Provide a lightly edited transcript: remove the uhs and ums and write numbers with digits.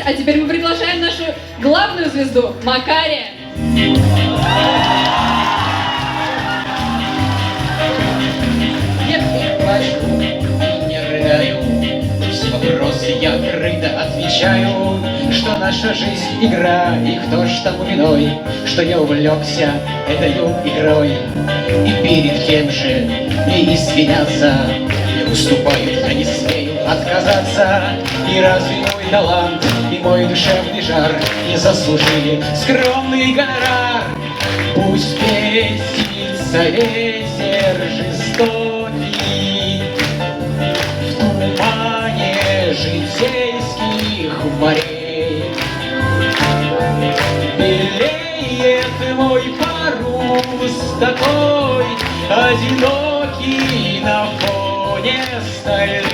А теперь мы приглашаем нашу главную звезду Макария. Нет, не плачу, не рыдаю, все вопросы я открыто отвечаю, что наша жизнь игра, и кто ж тому виной, что я увлекся этой игрой. И перед кем же мне извиняться, не уступают, я не смею отказаться. И разве мой талант и мой душевный жар не заслужили скромный гонорар? Пусть бесится ветер жестокий в тумане житейских морей. Белеет мой парус такой одинокий на фоне стальной.